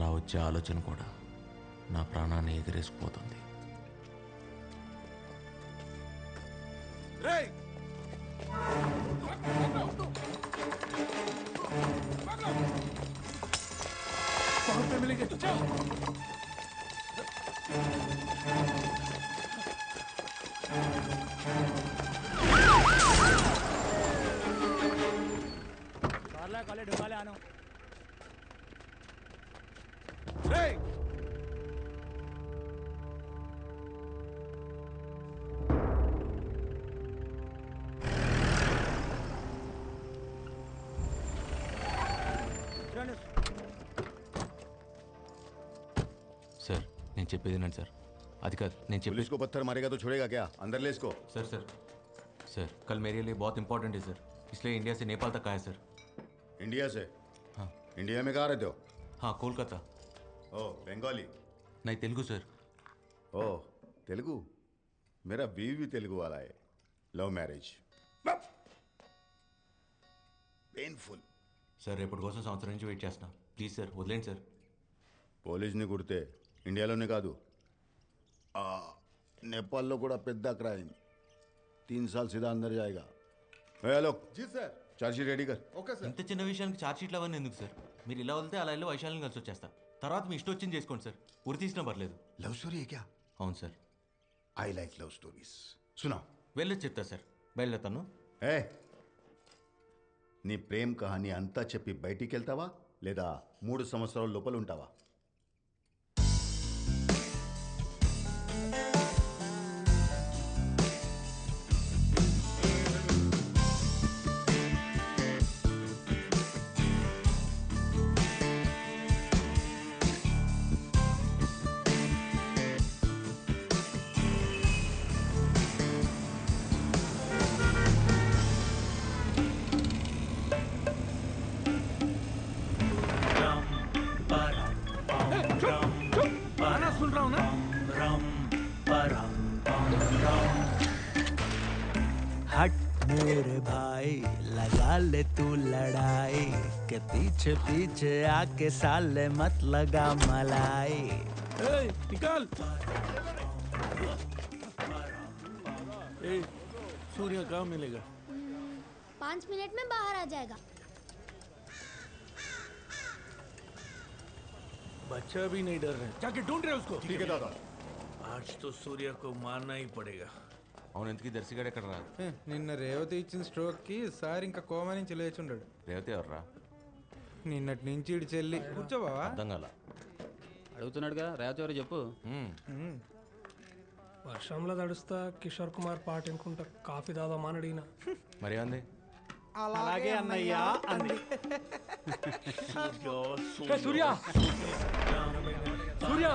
అలా వచ్చే ఆలోచన కూడా నా ప్రాణాన్ని ఎగిరేసిపోతుంది. सर నేను చెప్పేది వినండి సార్. అది కాదు నేను చెప్పేది. पुलिस को पत्थर मारेगा तो छोड़ेगा क्या? अंदर ले इसको. सर सर सर कल मेरे लिए बहुत इंपॉर्टेंट है सर, इसलिए इंडिया से नेपाल तक आया सर. इंडिया से? हाँ. इंडिया में कहाँ रहते हो? हाँ कोलकाता. ओ बंगाली? नहीं तेलुगु सर. ओ तेलुगु? मेरा बीवी भी तेलुगु वाला है. Love marriage. पेनफुल. సార్ రేపటి కోసం సంవత్సరం నుంచి వెయిట్ చేస్తున్నా. ప్లీజ్ సార్ వదిలేండి సార్. పోలీస్ని కుడితే ఇండియాలోనే కాదు నేపాల్లో కూడా పెద్ద క్రైమ్. 3 साल सीधा अंदर जाएगा. हेलो जी सर. चार्जशीट रेडी कर. Okay sir. ఇంత చిన్న విషయానికి ఛార్జ్ షీట్లు అవన్నీ ఎందుకు సార్? మీరు ఇలా వదిలితే అలా వెళ్ళి వైశాల్యం కలిసి వచ్చేస్తా. తర్వాత మీ ఇష్టం వచ్చింది చేసుకోండి సార్. ఉరి తీసినా పర్లేదు. लव स्टोरी है क्या? అవును sir. I like love stories. सुनाओ. వెళ్ళి చెప్తా సార్. బయలుదేరుతాను. ఏ నీ ప్రేమ్ కహాని అంతా చెప్పి బయటికి వెళ్తావా లేదా 3 సంవత్సరాల లోపల ఉంటావా? हट मेरे भाई लगा ले तू लड़ाई के पीछे पीछे आके साले मत लगा मलाई. निकाल. सूर्य कहाँ मिलेगा? 5 मिनट में बाहर आ जाएगा. बच्चा भी नहीं डर रहे. जाके ढूंढ रहे उसको. ठीक है दादा. आज तो सूर्य को मारना ही पड़ेगा. అవును ఎందుకు దర్శిగాడు ఎక్కడ రా? నిన్న రేవతి ఇచ్చిన స్ట్రోక్కి సార్ ఇంకా కోమా నుంచి లేచుండాడు. రేవతి ఎవర్రా? నిన్నటి నుంచి ఇడి చెల్లి. కూర్చోబావా? అర్థం కాల. అడుగుతున్నాడుగా రేవతి ఎవరు చెప్పు. వర్షంలో తడుస్తా కిషోర్ కుమార్ పాట అనుకుంటా కాఫీ దాదామా అని అడిగిన. మరి అంది అలాగే అన్నయ్యా అంది. సూర్య సూర్య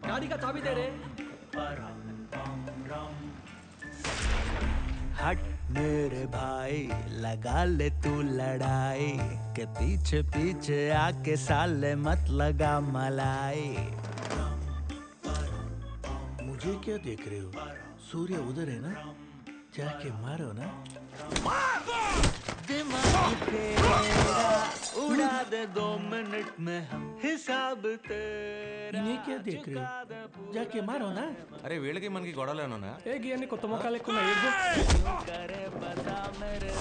गाड़ी का चाबी दे रे. हट मेरे भाई लगा ले तू लड़ाई के पीछे पीछे आके साले मत लगा मलाई. मुझे क्या देख रहे हो? सूर्य उधर है ना, जाके मारो ना. दिमाग तेरा उड़ा दे 2 मिनट में हम हिसाब तेरा. इन्हें क्या देख रहे हो? जाके मारो ना. అరే వీళ్ళకి మనకి గొడవలేనా? ఏ గియన్ని కొత్త మొక్కలు ఎక్కువ करे बता मेरे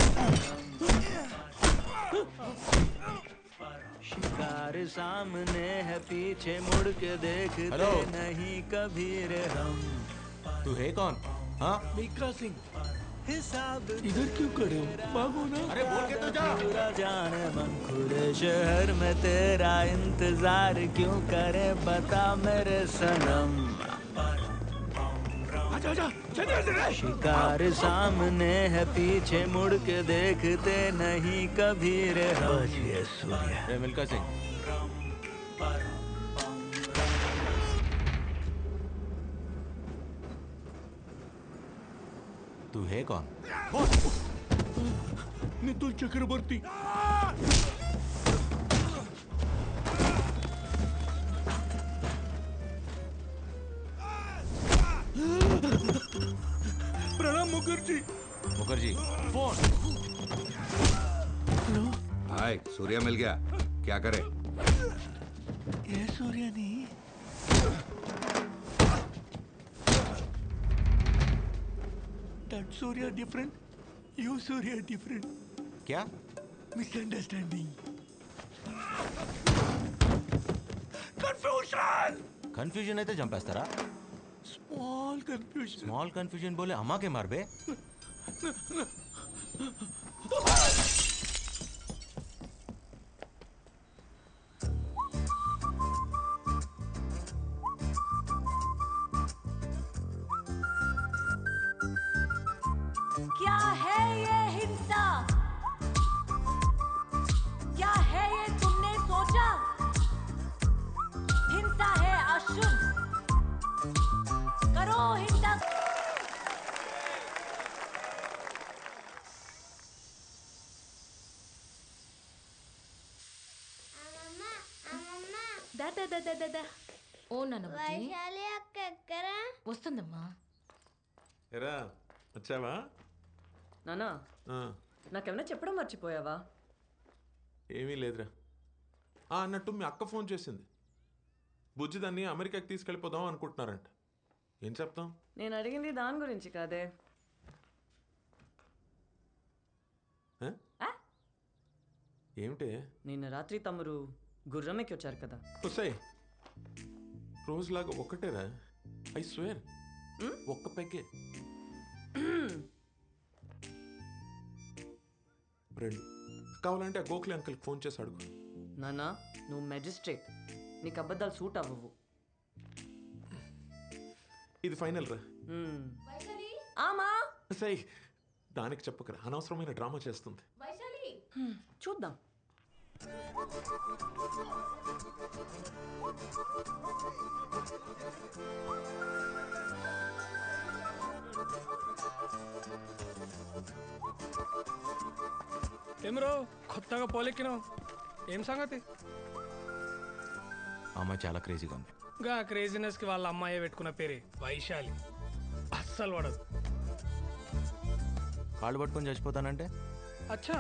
शिकार सामने है पीछे मुड़ के देखते हेलो. नहीं कभी रे हम. तू है कौन? हाँ मीका सिंह हिसाब इधर क्यों खड़े हो? भागो ना. अरे बोल के तो जा. पूरा जाने मन खुले शहर में तेरा इंतजार क्यों करे बता मेरे सनम. आजा आजा चलिए जरा. शिकार सामने है पीछे मुड़ के देखते नहीं कभी रे हम. बचिए सूर्य. రే మిల్కా సింగ్ तू है कौन? नितुल चक्रवर्ती. प्रणाम मुखर्जी. मुखर्जी फोन. हाय सूर्या मिल गया. क्या करे? ఏ సూర్యని that Surya different you Surya different క్యా మిస్అండర్స్టాండింగ్ కన్ఫ్యూజన్ కన్ఫ్యూజన్ అయితే చంపేస్తారా? స్మాల్ కన్ఫ్యూజన్ స్మాల్ కన్ఫ్యూజన్ బోలే అమ్మాకే మారబే. क्या है ये हिंसा? क्या है ये तुमने सोचा? हिंसा है अशुद्ध, करो हिंसा. అమ్మమ్మ దా ఓ నాన్న వైశాలి అక్క ఎక్కరా? వస్తుందమ్మా. ఎరా వచ్చావా? నానా ఆ, నాకేమైనా చెప్పడం మర్చిపోయావా? ఏమీ లేదురా. అన్నట్టు మీ అక్క ఫోన్ చేసింది. బుజ్జి దాన్ని అమెరికాకి తీసుకెళ్ళిపోదాం అనుకుంటున్నారంట. ఏం చెప్తాం? నేను అడిగింది దాని గురించి కాదే. ఆ? ఆ? ఏమిటే? నిన్న రాత్రి తమరు గుర్రం ఎక్కి వచ్చారు కదా. వస్తాయి రోజులాగా ఒక్కటేరా. ఐ స్వేర్ ఒక్క పెగ్గే. రెండు కావాలంటే ఆ గోఖలే అంకుల్కి ఫోన్ చేసి అడుగు. నానా నువ్వు మెజిస్ట్రేట్, నీకు అబద్ధాలు సూట్ అవ్వవు. ఇది ఫైనల్ రా. ఆమా సై దానికి చెప్పకరా, అనవసరమైన డ్రామా చేస్తుంది. చూద్దాం. ఏమరో కొత్తగా పోలెక్కినావు, ఏం సంగతి? అమ్మాయి చాలా క్రేజీగా ఉంది. గా క్రేజీనెస్కి వాళ్ళ అమ్మాయి పెట్టుకున్న పేరే వైశాలి. అస్సలు పడదు. కాళ్ళు పట్టుకొని చచ్చిపోతానంటే అచ్చా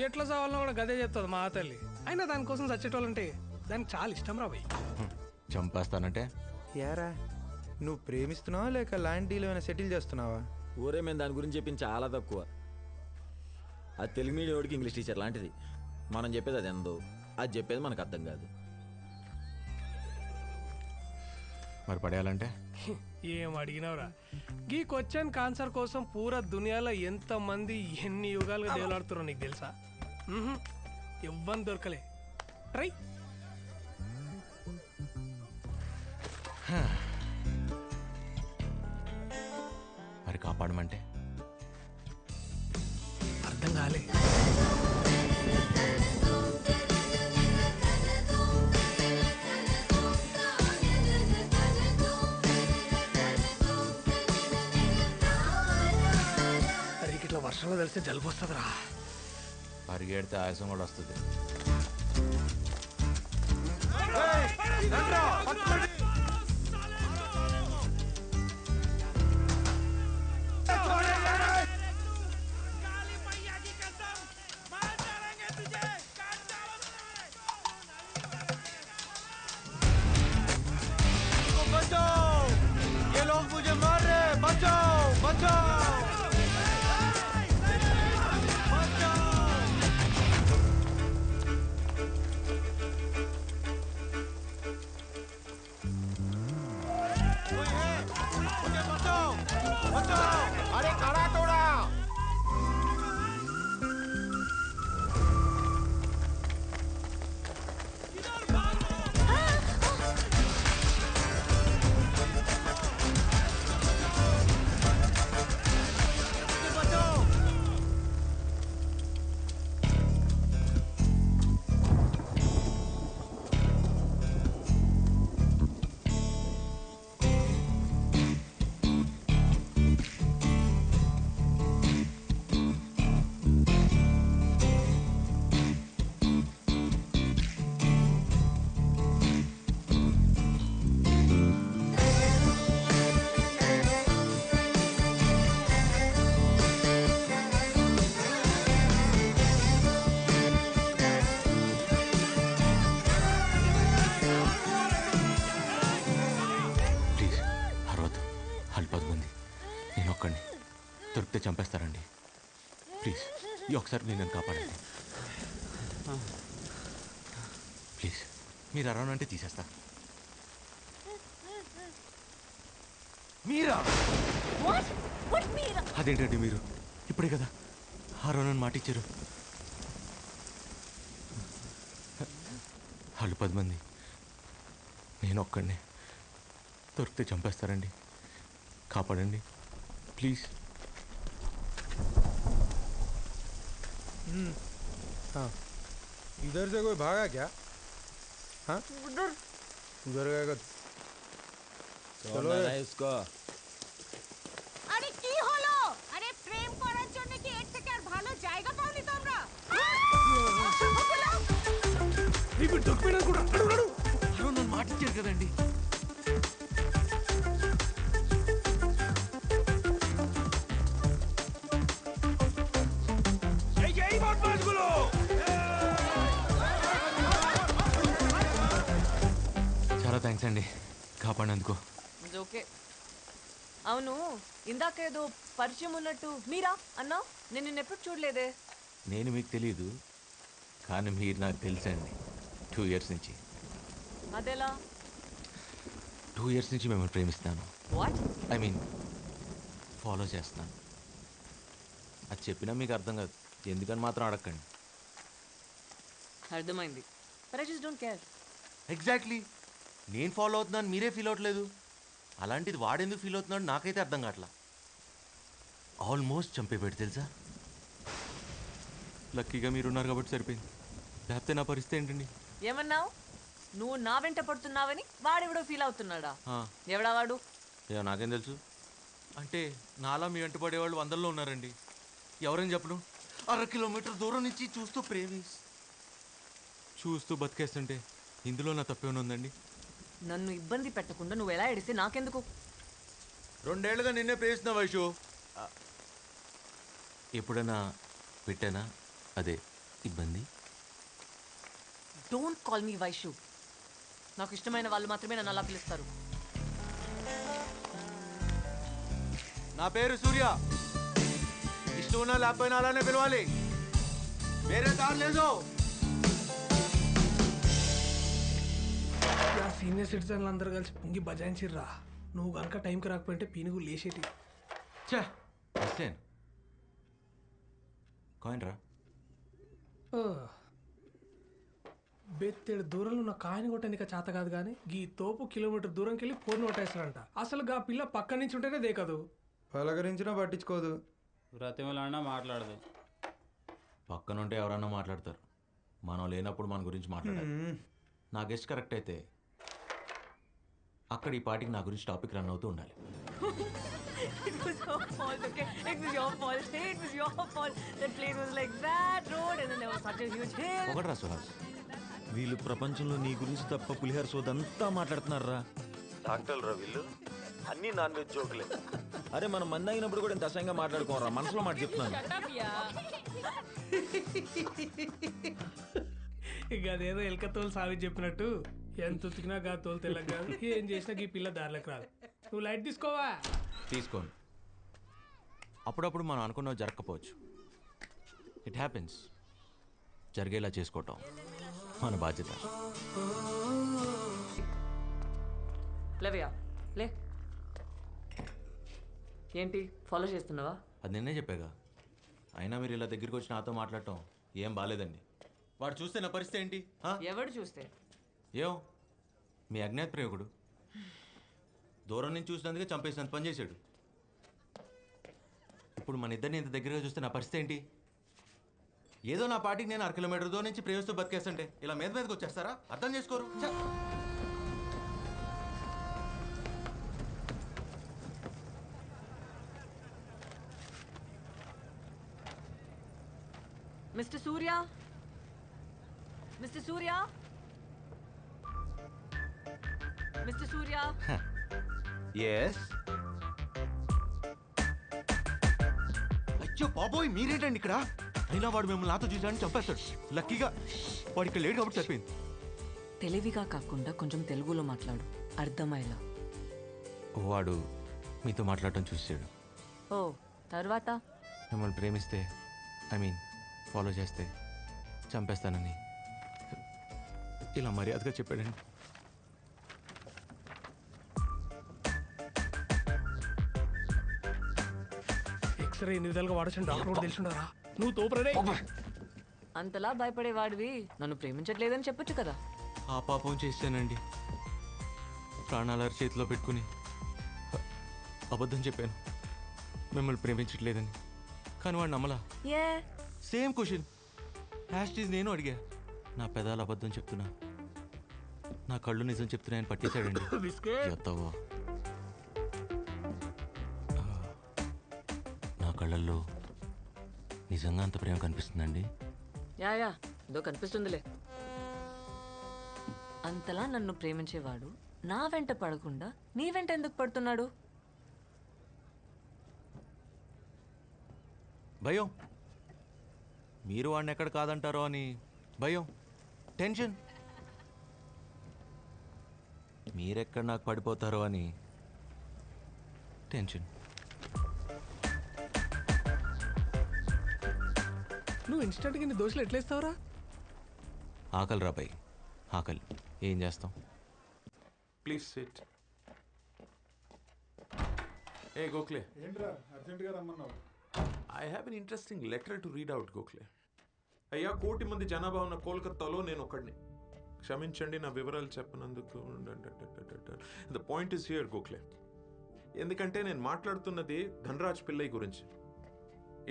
ఎట్లా చావాలన్నా కూడా గదే చెప్తుంది మా తల్లి. అయినా దానికోసం చచ్చేటోళ్ళంటే దానికి చాలా ఇష్టం రా భయ్. చంపేస్తానంటే యారా నువ్వు ప్రేమిస్తున్నావా లేక ల్యాండ్ డీల్ ఏమైనా సెటిల్ చేస్తున్నావా? ఊరే మేము దాని గురించి చెప్పింది చాలా తక్కువ. అది తెలుగు మీడియం వాడికి ఇంగ్లీష్ టీచర్ లాంటిది. మనం చెప్పేది అది ఎందో, అది చెప్పేది మనకు అర్థం కాదు. మరి పడేయాలంటే ఏం అడిగినవరా? ఈ క్వశ్చన్ ఆన్సర్ కోసం పూరా దునియాలో ఎంతమంది ఎన్ని యుగాలుగా దేవులాడుతున్నారో నీకు తెలుసా? ఎవ్వని దొరకలే. ట్రై. మరి కాపాడమంటే అర్థం కాలే. అరే ఇట్లా వర్షంలో తెలిస్తే జలుబు వస్తుందిరా. పరిగెడితే ఆయాసం కూడా వస్తుంది. దొరికితే చంపేస్తారండి. ప్లీజ్ ఈ ఒకసారి మీరు నన్ను కాపాడండి. ప్లీజ్ మీరు అరౌండ్ అంటే తీసేస్తా. మీరా? అదేంటండి మీరు ఇప్పుడే కదా అరౌండ్ మాట ఇచ్చారు. వాళ్ళు 10 మంది, నేను ఒక్కడినే. దొరికితే చంపేస్తారండి. కాపాడండి ప్లీజ్. हाँ इधर से कोई भागा क्या? हाँ उधर गएगा। চলো আরে কি হলো? আরে প্রেম করার জন্য কি এর থেকে আর ভালো জায়গা পাওনি তোমরা? ఇప్పుడు దొరికిపోయినా కూడా అడుగు నన్ను మాట ఇచ్చారు కదండి. చాలా థ్యాంక్స్ అండి కాపాడినందుకు. ఓకే. అవును, ఇందాక ఏదో పరిచయం ఉన్నట్టు మీరా అన్నావు. నేను నిన్ను ఎప్పుడు చూడలేదే. నేను మీకు తెలియదు కానీ మీరు నాకు తెలుసండి. 2 years నుంచి. అదెలా? 2 years నుంచి మిమ్మల్ని ప్రేమిస్తాను. వాట్? ఐ మీన్ ఫాలో చేస్తాను. అది చెప్పినా మీకు అర్థం కాదు. ఎందుకని మాత్రం అడగండి. అర్థమైంది. But I just don't care. Exactly. నేను ఫాలో అవుతున్నాను మీరే ఫీల్ అవ్వట్లేదు. అలాంటిది వాడెందుకు ఫీల్ అవుతున్నాడు నాకైతే అర్థం కావట్లా. ఆల్మోస్ట్ చంపేపెట్టి తెలుసా. లక్కీగా మీరున్నారు కాబట్టి సరిపోయింది. లేకపోతే నా పరిస్థితి ఏంటండి? ఏమన్నావు? నువ్వు నా వెంట పడుతున్నావని వాడెవడో ఫీల్ అవుతున్నాడా? ఎవడా వాడు? ఏమో నాకేం తెలుసు. అంటే నాలా మీ వెంట పడేవాళ్ళు 100లో ఉన్నారండి. ఎవరని చెప్పను. 1/2 కిలోమీటర్ దూరం నుంచి చూస్తూ బతికేస్తుంటే ఇందులో నా తప్పేమైనా ఉందండి? నన్ను ఇబ్బంది పెట్టకుండా నువ్వు ఎలా ఎడిస్తే నాకెందుకు? 2 ఏళ్ళుగా నిన్నే ప్రేమిస్తున్నా వైషు. ఎప్పుడైనా పెట్టానా అదే ఇబ్బంది? Don't call me Vaishu. నాకు ఇష్టమైన వాళ్ళు మాత్రమే నన్ను అలా పిలుస్తారు. నా పేరు సూర్య. ఇష్టం ఉన్నా లేకపోయినా అలానే పిలవాలి. వేరే దారి లేదు. సీనియర్ సిటిజన్లు అందరూ కలిసి పొంగి బజాయించిర్రా. నువ్వు కనుక టైంకి రాకపోయింటే పీనుగు లేచేటి. కాయిన్ రా. బెత్తేడు దూరంలో ఉన్న కాయని కొట్టేందుకు చేత కాదు కానీ గీ తోపు కిలోమీటర్ దూరంకి వెళ్ళి ఫోన్ కొట్టేస్తాడంట. అసలు గా పిల్ల పక్క నుంచి ఉంటేనే దేకదు. పలకరించినా పట్టించుకోదు. బ్రతిమలాడినా మాట్లాడదు. పక్కనుంటే ఎవరన్నా మాట్లాడతారు. మనం లేనప్పుడు మన గురించి మాట్లాడాలి. నా గెస్ట్ కరెక్ట్ అయితే అక్కడ ఈ పాటికి నా గురించి టాపిక్ రన్ అవుతూ ఉండాలి. It was your fault, okay? It was your fault. It was your fault. That plane was like that road and then there was such a huge hill. ఒకటి రా సుహాస్. వీళ్ళు ప్రపంచంలో నీ గురించి తప్ప పులిహార సోదంతా మాట్లాడుతున్నారా? డాక్టర్లు రా వీళ్ళు. అన్ని నాన్ వెజ్ జోకులే. అరే మనం మంది అయినప్పుడు కూడా ఇంత అసహ్యంగా మాట్లాడుకోరా. మనసులో మాట చెప్తున్నాను. ఇక అదేదో ఎలక తోలు సావి చెప్పినట్టు ఎంత ఉతికినా గా తోలు తెల్లగా కాదు. ఏం చేసినా ఈ పిల్ల దారిలోకి రాదు. నువ్వు లైట్ తీసుకోవా? తీసుకోను. అప్పుడప్పుడు మనం అనుకున్నవి జరగకపోవచ్చు. It happens. జరిగేలా చేసుకోవటం మన బాధ్యత. లేవయ్యా లే. ఏంటి ఫాలో చేస్తున్నావా? అది నిన్నే చెప్పాగా. అయినా మీరు ఇలా దగ్గరికి వచ్చి నాతో మాట్లాడటం ఏం బాగాలేదండి. వాడు చూస్తే నా పరిస్థితి ఏంటి? ఎవడు చూస్తే? ఏం మీ అజ్ఞాత ప్రేమికుడు దూరం నుంచి చూసినందుకే చంపేసినంత పని చేశాడు. ఇప్పుడు మన ఇద్దరిని ఇంత దగ్గరగా చూస్తే నా పరిస్థితి ఏంటి? ఏదో నా పాటికి నేను 1/2 కిలోమీటర్ దూరం నుంచి ప్రేమిస్తూ బతికేస్తుంటే ఇలా మీదకి వచ్చేస్తారా? అర్థం చేసుకోరు. మిస్టర్ సూర్య, మిస్టర్ సూర్య, మిస్టర్ సూర్య. ఎస్. అయ్యో బాబోయ్ మీరేంటండి ఇక్కడ? అయినా వాడు మిమ్మల్ని నాతో చూసాడని చంపేస్తాడు. లక్కీగా వాడు ఇక్కడ లేడు కాబట్టి సరిపోయింది. తెలివిగా కాకుండా కొంచెం తెలుగులో మాట్లాడు, అర్థమయ్యేలా. వాడు మీతో మాట్లాడటం చూసాడు. ఓ తర్వాత మిమ్మల్ని ప్రేమిస్తే ఫాలో చేస్తే చంపేస్తానని ఇలా మర్యాదగా చెప్పాడండి. ఎక్స్రే ఎన్ని విధాలుగా వాడచ్చు డాక్టర్ కూడా తెలుసుండారా? నువ్వు తోపరే. అంతలా భయపడేవాడివి నన్ను ప్రేమించట్లేదని చెప్పొచ్చు కదా. ఆ పాపం చేశానండి. ప్రాణాల చేతిలో పెట్టుకుని అబద్ధం చెప్పాను మిమ్మల్ని ప్రేమించట్లేదని. కానీ వాడు నమ్మలా. ఏ సేమ్ క్వశ్చన్ హ్యాష్టీజ్ నేను అడిగా. నా పెదాలు అబద్ధం చెప్తున్నా, నా కళ్ళు నిజం చెప్తున్నాయని పట్టేశాడండి. ఎత్తవా నా కళ్ళల్లో నిజంగా అంత ప్రేమ కనిపిస్తుందండి. యా ఏదో కనిపిస్తుందిలే. అంతలా నన్ను ప్రేమించేవాడు నా వెంట పడకుండా నీ వెంట ఎందుకు పడుతున్నాడు? భయం. మీరు వాడిని ఎక్కడ కాదంటారో అని భయం, టెన్షన్. మీరెక్కడ నాకు పడిపోతారో అని టెన్షన్. నువ్వు ఇన్స్టెంట్గా నీ దోశలు ఎట్లేస్తావురా? ఆకలి రాబాయి, ఆకలి. ఏం చేస్తాం? Please SIT. ఏ గోఖలే, ఏంట్రా అర్జెంటుగా రమ్మన్నావు? I have an interesting letter to read out Gokhale. అయ్యా, 1 కోటి మంది జనాభా ఉన్న కోల్కతాలో నేను ఒకడిని. క్షమించండి నా వివరాలు చెప్పనందుకు. The point is here Gokhale. ఎందుకంటే నేను మాట్లాడుతున్నది ధనరాజ్ పిల్లై గురించి.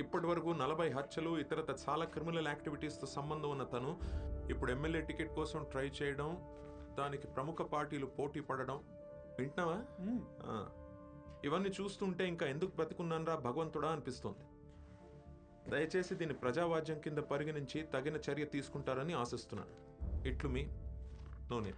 ఇప్పటి వరకు 40 హత్యలు ఇతరత చాలా క్రిమినల్ యాక్టివిటీస్తో సంబంధం ఉన్న తను ఇప్పుడు ఎమ్మెల్యే టికెట్ కోసం ట్రై చేయడం, దానికి ప్రముఖ పార్టీలు పోటీ పడడం. వింటున్నావా? ఇవన్నీ చూస్తుంటే ఇంకా ఎందుకు బ్రతికున్నానరా భగవంతుడా అనిపిస్తోంది. దయచేసి దీన్ని ప్రజావాజ్యం కింద పరిగణించి తగిన చర్య తీసుకుంటారని ఆశిస్తున్నాను. ఇట్లు మీ నోనే.